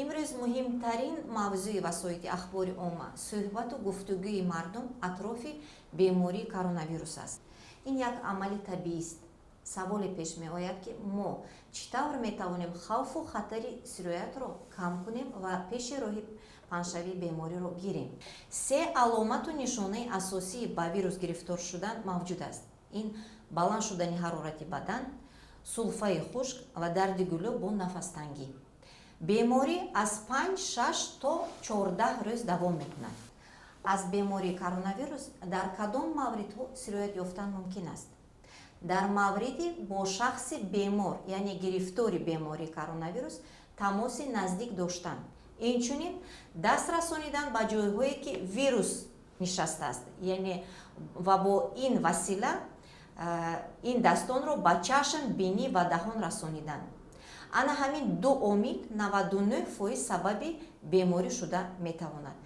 имрӯз муҳимтарин мавзӯи васоити ахбори умма суҳбату гуфтугӯи мардум атрофи бемории коронавирус аст. ин як амали табиист. саволе пеш меояд ки мо чӣ тавр метавонем хавфу хатари сироятро кам кунем ва пеши роҳи паншавии бемориро гирем. се аломату нишонаи асосии ба вирус гирифтор шудан мавҷуд аст. ин баланд шудани ҳарорати бадан, сулфаи хушк ва дарди гулӯ бо нафастангӣ. беморӣ аз 5-6 то 14 рӯз давом мекунад. аз бемории коронавирус дар кадом мавридҳо сироят ёфтан мумкин аст? дар мавриди бо шахси бемор, яъне гирифтори бемории коронавирус тамоси наздик доштан, инчунин даст расонидан ба ҷойҳое ки вирус нишастааст, яъне ва бо ин васила ин дастонро ба чашм, бинӣ ва даҳон расонидан. ана ҳамин ду омил 99% сабаби беморӣ шуда метавонад.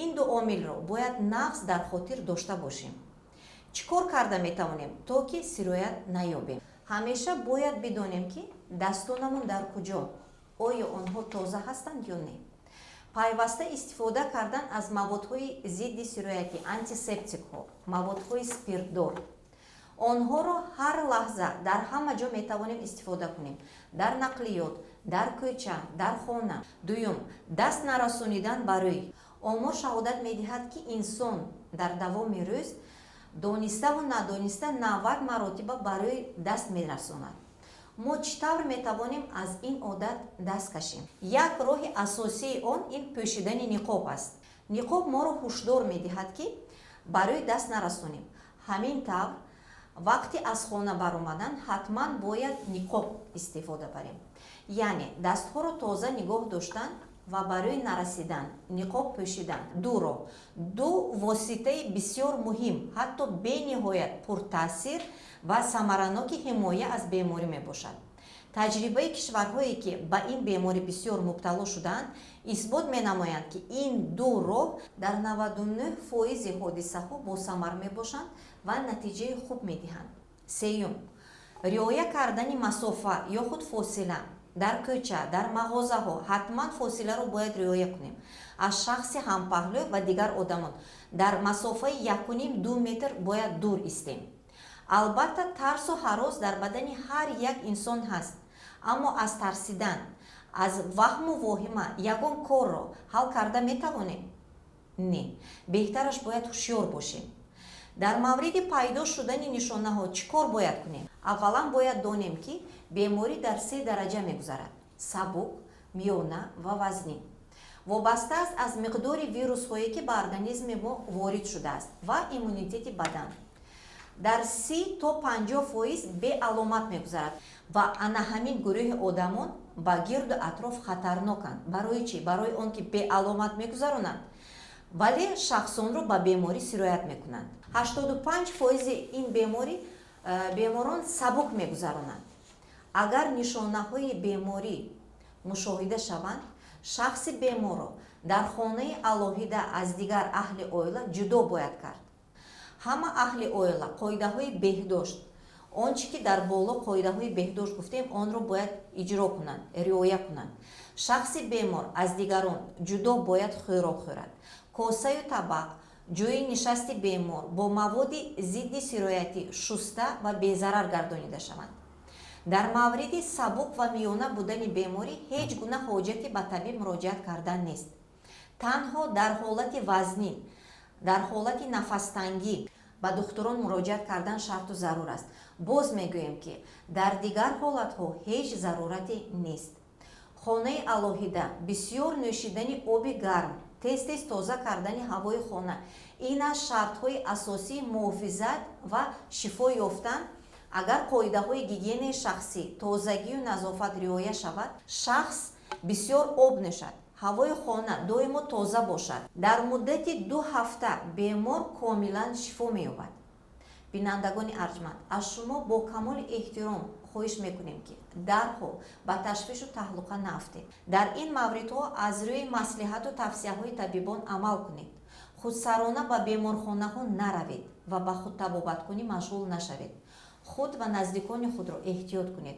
ин ду омилро бояд нағз дар хотир дошта бошем. чӣ кор карда метавонем то ки сироят наёбем? ҳамеша бояд бидонем ки дастонамон дар куҷо, оё онҳо тоза ҳастанд ё не. пайваста истифода кардан аз маводҳои зидди сироятӣ, антисептикҳо, маводҳои спиртдор. онҳоро ҳар лаҳза дар ҳама ҷо метавонем истифода кунем. дар нақлиёт, дар кӯча, дар хона. дуюм, даст нарасонидан ба рӯй. омор шаҳодат медиҳад ки инсон дар давоми рӯз дониставу надониста 90 маротиба ба рӯй даст мерасонад. мо чӣ тавр метавонем аз ин одат даст кашем? як роҳи асосии он ин пӯшидани ниқоб аст. ниқоб моро ҳушдор медиҳад ки ба рӯй даст нарасонем. ҳамин тавр вақти аз хона баромадан ҳатман бояд ниқоб истифода барем. яъне дастҳоро тоза нигоҳ доштан ва ба рӯй нарасидан, ниқоб пӯшидан. ду воситаи бисёр муҳим, ҳатто бениҳоят пуртаъсир ва самараноки ҳимоя аз беморӣ мебошад. таҷрибаи кишварҳое ки ба ин беморӣ бисёр мубтало шудаанд исбот менамоянд ки ин ду роҳ дар 99% ҳодисаҳо босамар мебошанд ва натиҷаи хуб медиҳанд. сеюм, риоя кардани масофа ё худ фосила. дар кӯча, дар мағозаҳо ҳатман фосиларо бояд риоя кунем. аз шахси ҳампаҳлӯ ва дигар одамон дар масофаи 1,5-2 метр бояд дур истем. албатта тарсу ҳарос дар бадани ҳар як инсон ҳаст, аммо аз тарсидан, аз ваҳму воҳима ягон корро ҳал карда метавонем? Не, беҳтараш бояд ҳушёр бошем. дар мавриди пайдо шудани нишонаҳо чӣ кор бояд кунем? аввалан бояд донем ки беморӣ дар 3 дараҷа мегузарад: сабук, миёна ва вазнин. вобаста аст аз миқдори вирусҳое ки ба организми мо ворид шудааст ва иммунитети бадан. дар 30 то 50% беаломат мегузарад ва ана ҳамин гурӯҳи одамон ба гирду атроф хатарноканд. барои чӣ? барои он ки беаломат мегузаронанд, вале шахсонро ба беморӣ сироят мекунанд. 85% ин беморон сабук мегузаронанд. агар нишонаҳои беморӣ мушоҳида шаванд, шахси беморро дар хонаи алоҳида аз дигар аҳли оила ҷудо бояд кард. ҳама аҳли оила қоидаҳои беҳдошт, он чӣ ки дар боло қоидаҳои беҳдошт гуфтем, онро бояд иҷро кунанд, риоя кунанд. шахси бемор аз дигарон ҷудо бояд хӯрок хӯрад. косаю табақ, ҷойи нишасти бемор бо маводи зидди сироятӣ шуста ва безарар гардонида шаванд. дар мавриди сабук ва миёна будани беморӣ ҳеҷ гуна ҳоҷати ба табиб муроҷиат кардан нест. танҳо дар ҳолати вазнин, дар ҳолати нафастангӣ ба духтурон муроҷиат кардан шарту зарур аст. боз мегӯем ки дар дигар ҳолатҳо ҳеҷ зарурате нест. хонаи алоҳида, бисёр нӯшидани оби гарм, тез тоза кардани ҳавои хона, ин аз шартҳои асосии муҳофизат ва шифо ёфтан. агар қоидаҳои гигиенаи шахсӣ, тозагию назофат риоя шавад, шахс бисёр об нӯшад, ҳавои хона доимо тоза бошад, дар муддати 2 ҳафта бемор комилан шифо меёбад. бинандагони арҷманд, аз шумо бо камоли эҳтиром хоҳиш мекунем ки дарҳол ба ташвишу таҳлуқа нафтед. дар ин мавридҳо аз рӯи маслиҳату тавсияҳои табибон амал кунед. худсарона ба беморхонаҳо наравед ва ба худтабобаткунӣ машғул нашавед. худ ва наздикони худро эҳтиёт кунед.